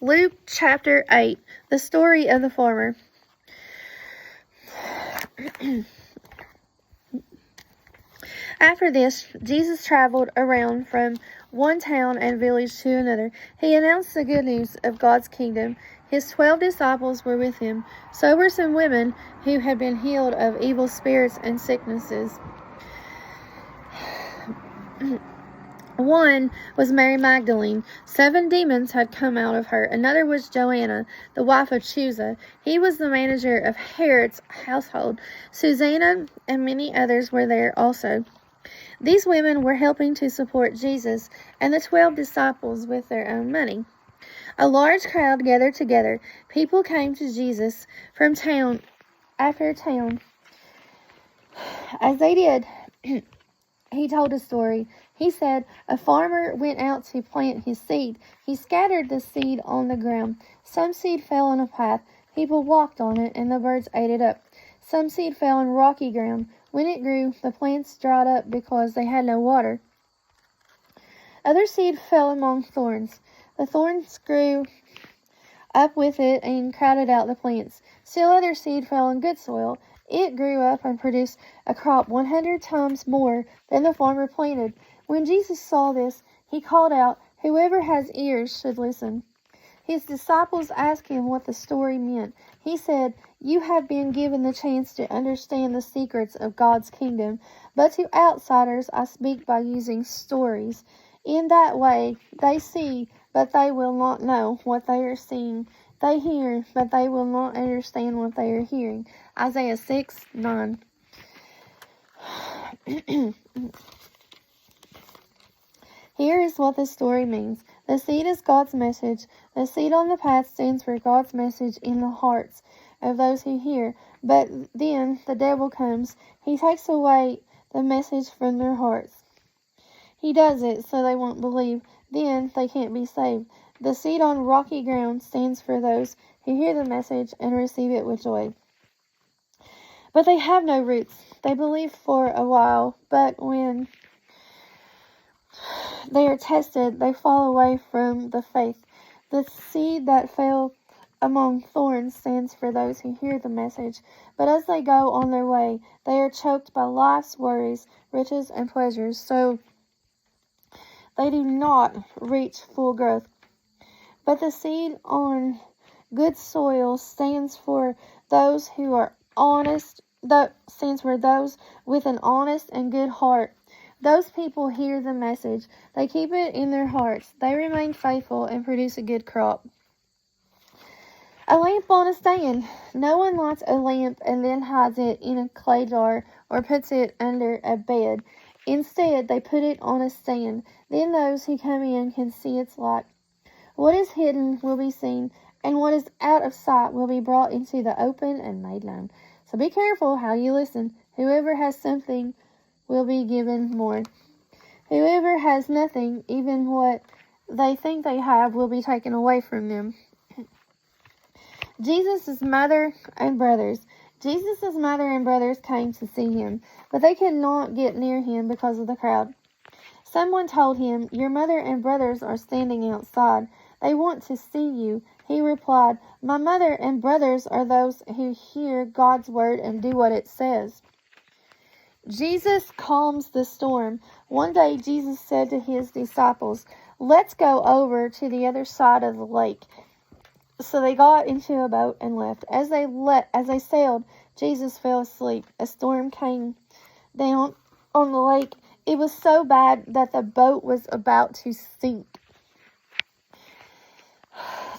Luke chapter 8, the story of the farmer. After this, Jesus traveled around from one town and village to another. He announced the good news of God's kingdom. His 12 disciples were with him. So were some women who had been healed of evil spirits and sicknesses. One was Mary Magdalene. 7 demons had come out of her. Another was Joanna, the wife of Chuza. He was the manager of Herod's household. Susanna and many others were there also. These women were helping to support Jesus and the 12 disciples with their own money. A large crowd gathered together. People came to Jesus from town after town. As they did, he told a story. He said, a farmer went out to plant his seed. He scattered the seed on the ground. Some seed fell on a path. People walked on it, and the birds ate it up. Some seed fell on rocky ground. When it grew, the plants dried up because they had no water. Other seed fell among thorns. The thorns grew up with it and crowded out the plants. Still other seed fell on good soil. It grew up and produced a crop 100 times more than the farmer planted. When Jesus saw this, he called out, "Whoever has ears should listen." His disciples asked him what the story meant. He said, "You have been given the chance to understand the secrets of God's kingdom, but to outsiders I speak by using stories. In that way, they see, but they will not know what they are seeing. They hear, but they will not understand what they are hearing." Isaiah 6:9. Here is what the story means. The seed is God's message. The seed on the path stands for God's message in the hearts of those who hear. But then the devil comes. He takes away the message from their hearts. He does it so they won't believe. Then they can't be saved. The seed on rocky ground stands for those who hear the message and receive it with joy. But they have no roots. They believe for a while, but when they are tested, they fall away from the faith. The seed that fell among thorns stands for those who hear the message, but as they go on their way, they are choked by life's worries, riches, and pleasures, so they do not reach full growth. But the seed on good soil stands for those who are honest, that stands for those with an honest and good heart. Those people hear the message. They keep it in their hearts. They remain faithful and produce a good crop. A lamp on a stand. No one lights a lamp and then hides it in a clay jar or puts it under a bed. Instead, they put it on a stand. Then those who come in can see its light. What is hidden will be seen, and what is out of sight will be brought into the open and made known. So be careful how you listen. Whoever has something will be given more. Whoever has nothing, even what they think they have, will be taken away from them. Jesus' mother and brothers. Jesus' mother and brothers came to see him, but they could not get near him because of the crowd. Someone told him, "Your mother and brothers are standing outside. They want to see you." He replied, "My mother and brothers are those who hear God's word and do what it says." Jesus calms the storm. One day Jesus said to his disciples, "Let's go over to the other side of the lake." So they got into a boat and left. As they sailed, Jesus fell asleep. A storm came down on the lake. It was so bad that the boat was about to sink.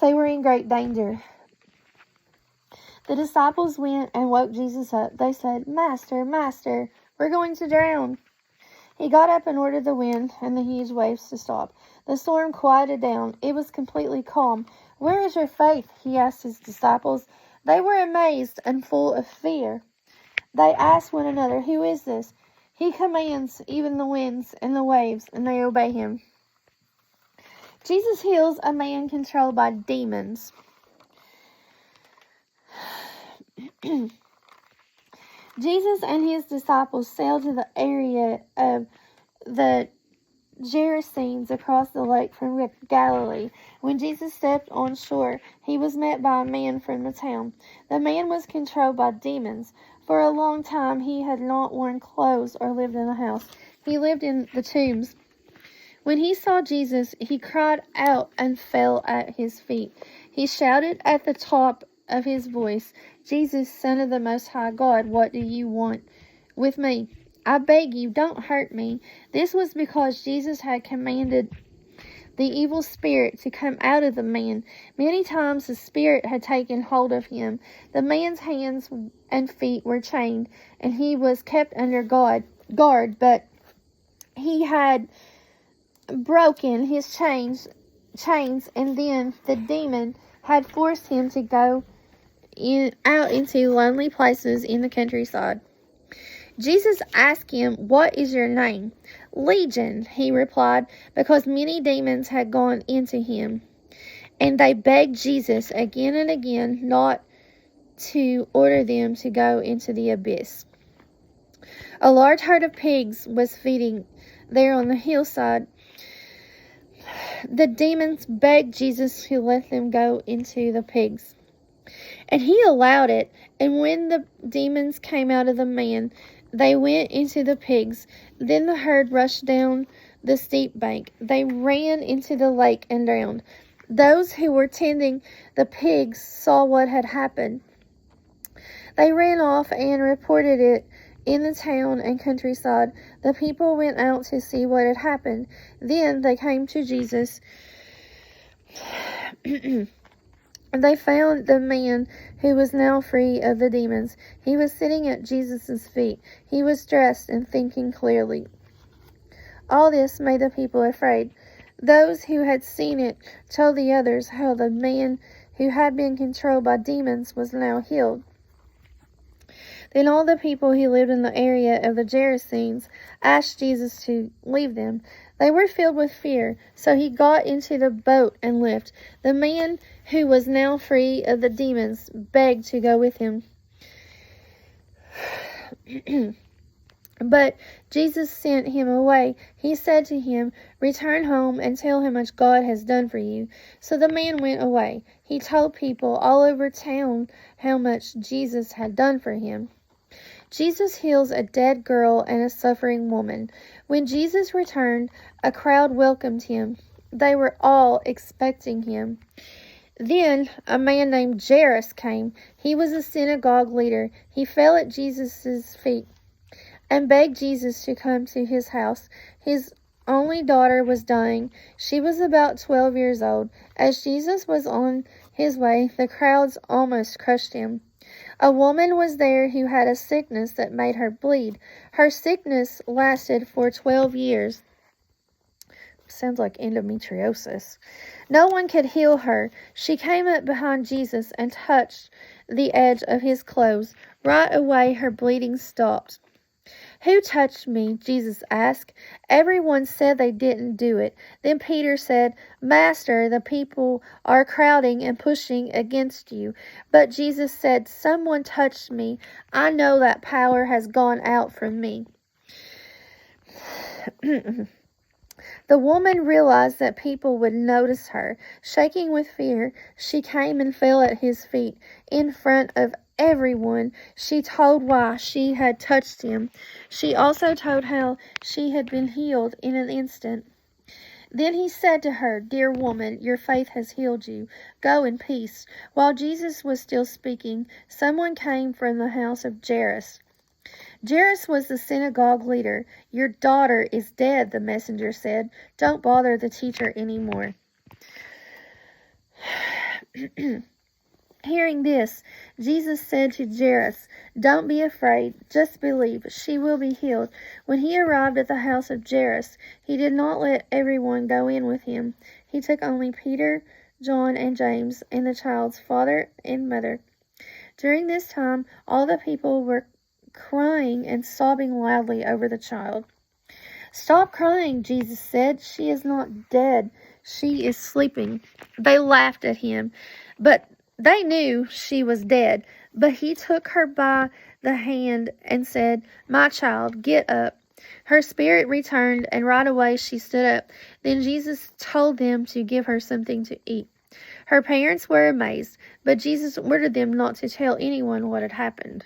They were in great danger. The disciples went and woke Jesus up. They said, "Master, Master, we're going to drown." He got up and ordered the wind and the huge waves to stop. The storm quieted down. It was completely calm. "Where is your faith?" he asked his disciples. They were amazed and full of fear. They asked one another, "Who is this? He commands even the winds and the waves, and they obey him." Jesus heals a man controlled by demons. Jesus and his disciples sailed to the area of the Gerasenes across the lake from Galilee. When Jesus stepped on shore, he was met by a man from the town. The man was controlled by demons. For a long time he had not worn clothes or lived in a house. He lived in the tombs. When he saw Jesus, he cried out and fell at his feet. He shouted at the top of his voice, "Jesus, Son of the Most High God, what do you want with me? I beg you, don't hurt me." This was because Jesus had commanded the evil spirit to come out of the man. Many times the spirit had taken hold of him. The man's hands and feet were chained, and he was kept under guard, but he had broken his chains, and then the demon had forced him to go out into lonely places in the countryside. Jesus asked him, "What is your name?" "Legion," he replied, because many demons had gone into him. And they begged Jesus again and again not to order them to go into the abyss. A large herd of pigs was feeding there on the hillside. The demons begged Jesus to let them go into the pigs, and he allowed it. And when the demons came out of the man, they went into the pigs. Then the herd rushed down the steep bank. They ran into the lake and drowned. Those who were tending the pigs saw what had happened. They ran off and reported it in the town and countryside. The people went out to see what had happened. Then they came to Jesus. They found the man who was now free of the demons. He was sitting at Jesus' feet. He was dressed and thinking clearly. All this made the people afraid. Those who had seen it told the others how the man who had been controlled by demons was now healed. Then all the people who lived in the area of the Gerasenes asked Jesus to leave them. They were filled with fear, so he got into the boat and left. The man who was now free of the demons begged to go with him. But Jesus sent him away. He said to him, "Return home and tell how much God has done for you." So the man went away. He told people all over town how much Jesus had done for him. Jesus heals a dead girl and a suffering woman. When Jesus returned, a crowd welcomed him. They were all expecting him. Then a man named Jairus came. He was a synagogue leader. He fell at Jesus' feet and begged Jesus to come to his house. His only daughter was dying. She was about 12 years old. As Jesus was on his way, the crowds almost crushed him. A woman was there who had a sickness that made her bleed. Her sickness lasted for 12 years. Sounds like endometriosis. No one could heal her. She came up behind Jesus and touched the edge of his clothes. Right away, her bleeding stopped. "Who touched me?" Jesus asked. Everyone said they didn't do it. Then Peter said, "Master, the people are crowding and pushing against you." But Jesus said, "Someone touched me. I know that power has gone out from me." The woman realized that people would notice her. Shaking with fear, she came and fell at his feet. In front of everyone, she told why she had touched him. She also told how she had been healed in an instant. Then he said to her, "Dear woman, your faith has healed you. Go in peace." While Jesus was still speaking, someone came from the house of Jairus. Jairus was the synagogue leader. "Your daughter is dead," the messenger said. "Don't bother the teacher anymore." Hearing this, Jesus said to Jairus, "Don't be afraid, just believe. She will be healed." When he arrived at the house of Jairus, he did not let everyone go in with him. He took only Peter, John, and James, and the child's father and mother. During this time, all the people were crying and sobbing loudly over the child. "Stop crying," Jesus said. "She is not dead. She is sleeping." They laughed at him, but they knew she was dead. But he took her by the hand and said, "My child, get up." Her spirit returned, and right away she stood up. Then Jesus told them to give her something to eat. Her parents were amazed, but Jesus ordered them not to tell anyone what had happened.